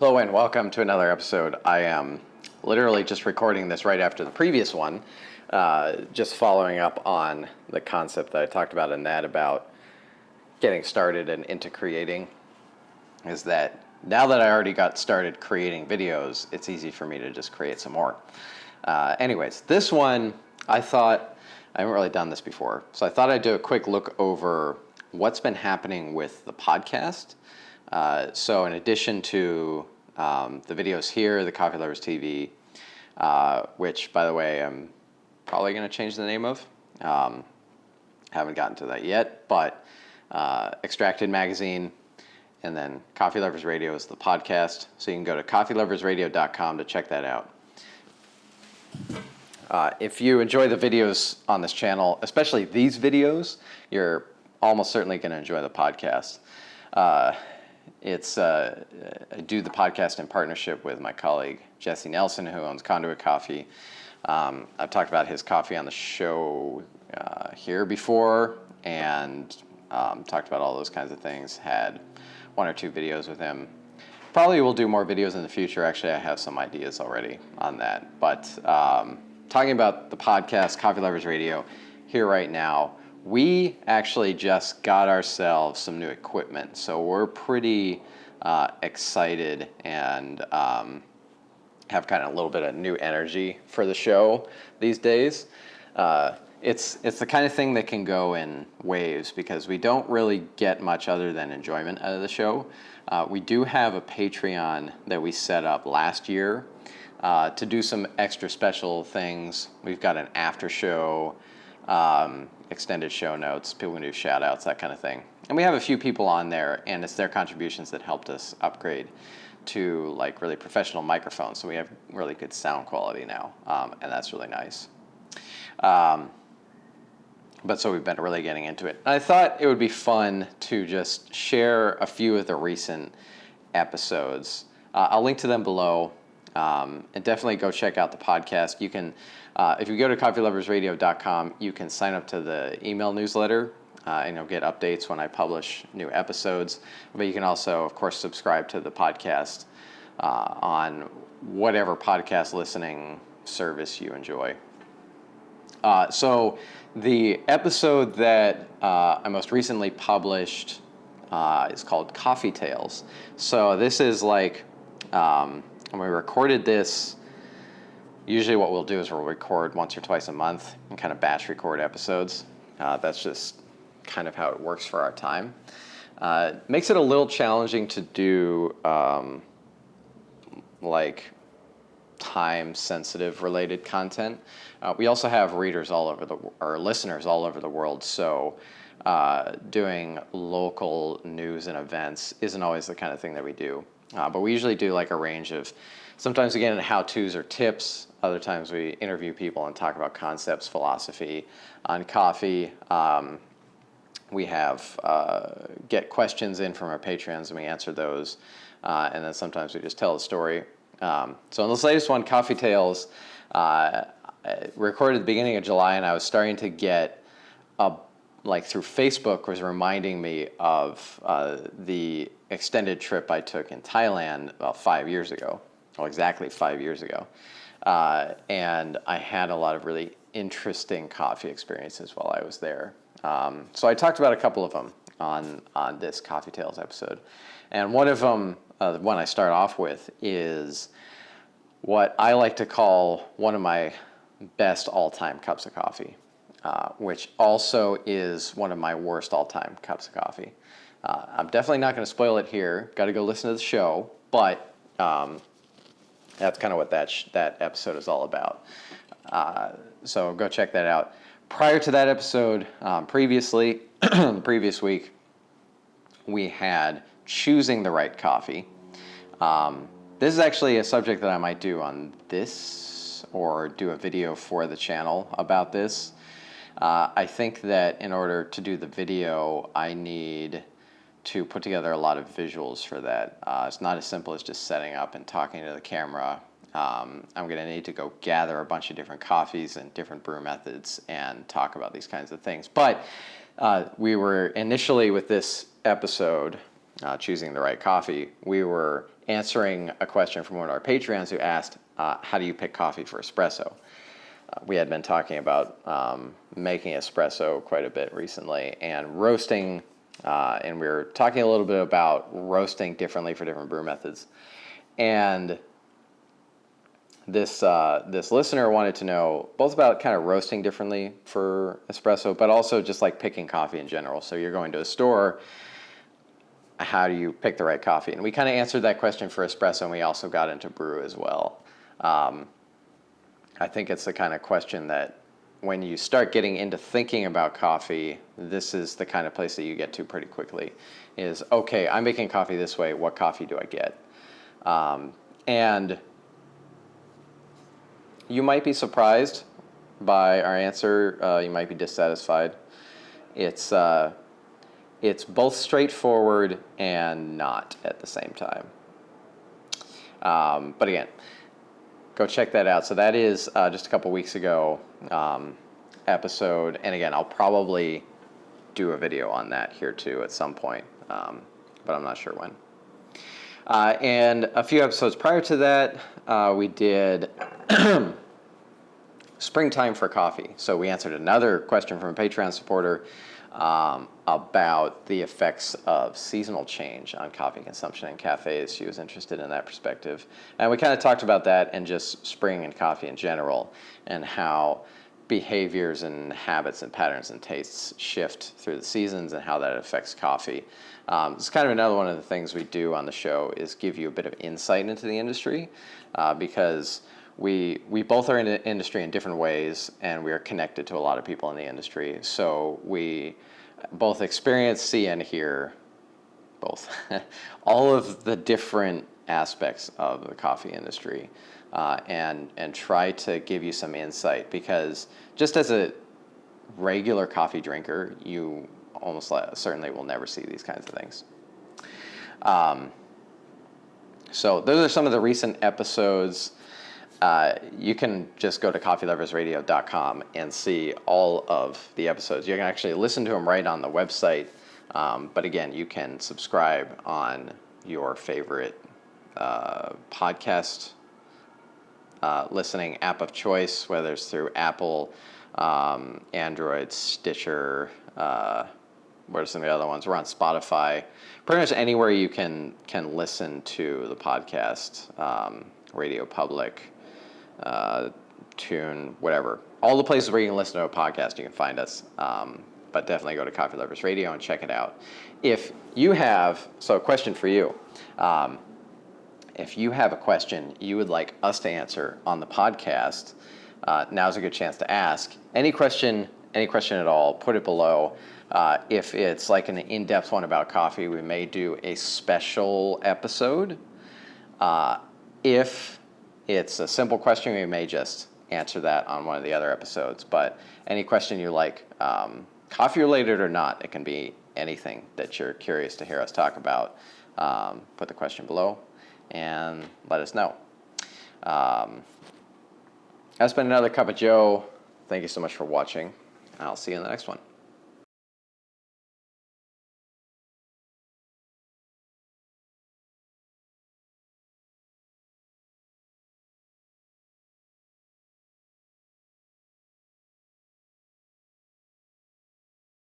Hello and welcome to another episode. I am literally just recording this right after the previous one, just following up on the concept that I talked about in that about getting started and into creating, is that now that I already got started creating videos, it's easy for me to just create some more. Anyways, this one, I thought, I haven't really done this before, so I thought I'd do a quick look over what's been happening with the podcast. So in addition to the videos here, the Coffee Lovers TV, which, by the way, I'm probably going to change the name of. Haven't gotten to that yet, but Extracted Magazine, and then Coffee Lovers Radio is the podcast. So you can go to coffeeloversradio.com to check that out. If you enjoy the videos on this channel, especially these videos, you're almost certainly going to enjoy the podcast. I do the podcast in partnership with my colleague Jesse Nelson, who owns Conduit Coffee. I've talked about his coffee on the show here before, and talked about all those kinds of things. Had one or two videos with him. Probably will do more videos in the future. Actually, I have some ideas already on that. But talking about the podcast, Coffee Lovers Radio, here right now, we actually just got ourselves some new equipment, so we're pretty excited and have kind of a little bit of new energy for the show these days. It's the kind of thing that can go in waves because we don't really get much other than enjoyment out of the show. We do have a Patreon that we set up last year to do some extra special things. We've got an after show, extended show notes, people can do shout outs, that kind of thing. And we have a few people on there, and it's their contributions that helped us upgrade to like really professional microphones. So we have really good sound quality now, and that's really nice. But so we've been really getting into it. And I thought it would be fun to just share a few of the recent episodes. I'll link to them below. And definitely go check out the podcast. You can, if you go to coffeeloversradio.com, you can sign up to the email newsletter, and you'll get updates when I publish new episodes. But you can also, of course, subscribe to the podcast on whatever podcast listening service you enjoy. So the episode that I most recently published is called Coffee Tales. So this is like... when we recorded this, usually what we'll do is we'll record once or twice a month and kind of batch record episodes. That's just kind of how it works for our time. Makes it a little challenging to do like time-sensitive related content. We also have readers all over or listeners all over the world, so doing local news and events isn't always the kind of thing that we do. But we usually do like a range of, sometimes we get into how-tos or tips, other times we interview people and talk about concepts, philosophy on coffee. We have get questions in from our Patreons and we answer those. And then sometimes we just tell a story. So in this latest one, Coffee Tales, recorded at the beginning of July, and I was starting to get like through Facebook was reminding me of the extended trip I took in Thailand about 5 years ago, well, exactly 5 years ago. And I had a lot of really interesting coffee experiences while I was there. So I talked about a couple of them on this Coffee Tales episode. And one of them, the one I start off with, is what I like to call one of my best all-time cups of coffee. Which also is one of my worst all-time cups of coffee. I'm definitely not going to spoil it here. Got to go listen to the show, but that's kind of what that episode is all about. So go check that out. Prior to that episode, previously, the previous week, we had choosing the right coffee. This is actually a subject that I might do on this, or do a video for the channel about this. I think that in order to do the video, I need to put together a lot of visuals for that. It's not as simple as just setting up and talking to the camera. I'm going to need to go gather a bunch of different coffees and different brew methods and talk about these kinds of things. But we were initially with this episode, choosing the right coffee, we were answering a question from one of our Patreons who asked, how do you pick coffee for espresso? We had been talking about making espresso quite a bit recently and roasting, and we were talking a little bit about roasting differently for different brew methods. And this listener wanted to know both about kind of roasting differently for espresso, but also just like picking coffee in general. So you're going to a store, how do you pick the right coffee? And we kind of answered that question for espresso, and we also got into brew as well. I think it's the kind of question that when you start getting into thinking about coffee, this is the kind of place that you get to pretty quickly. Is, okay, I'm making coffee this way, what coffee do I get? And you might be surprised by our answer. You might be dissatisfied. It's both straightforward and not at the same time. But again, go check that out. So that is just a couple weeks ago episode. And again, I'll probably do a video on that here too at some point, but I'm not sure when. And a few episodes prior to that, we did springtime for coffee. So we answered another question from a Patreon supporter about the effects of seasonal change on coffee consumption in cafes. She was interested in that perspective. And we kind of talked about that and just spring and coffee in general and how behaviors and habits and patterns and tastes shift through the seasons and how that affects coffee. It's kind of another one of the things we do on the show is give you a bit of insight into the industry because we both are in the industry in different ways, and we are connected to a lot of people in the industry. So we both experience, see, and hear both all of the different aspects of the coffee industry, and try to give you some insight. Because just as a regular coffee drinker, you almost certainly will never see these kinds of things. So those are some of the recent episodes. You can just go to coffeeloversradio.com and see all of the episodes. You can actually listen to them right on the website. But again, you can subscribe on your favorite podcast listening app of choice, whether it's through Apple, Android, Stitcher, what are some of the other ones? We're on Spotify. Pretty much anywhere you can listen to the podcast, Radio Public, Tune, whatever. All the places where you can listen to a podcast, you can find us. But definitely go to Coffee Lovers Radio and check it out. If you have, so a question for you. If you have a question you would like us to answer on the podcast, now's a good chance to ask. Any question at all, put it below. If it's like an in-depth one about coffee, we may do a special episode. If it's a simple question, we may just answer that on one of the other episodes. But any question you like, coffee related or not, it can be anything that you're curious to hear us talk about. Put the question below and let us know. That's been another Cup of Joe. Thank you so much for watching. I'll see you in the next one.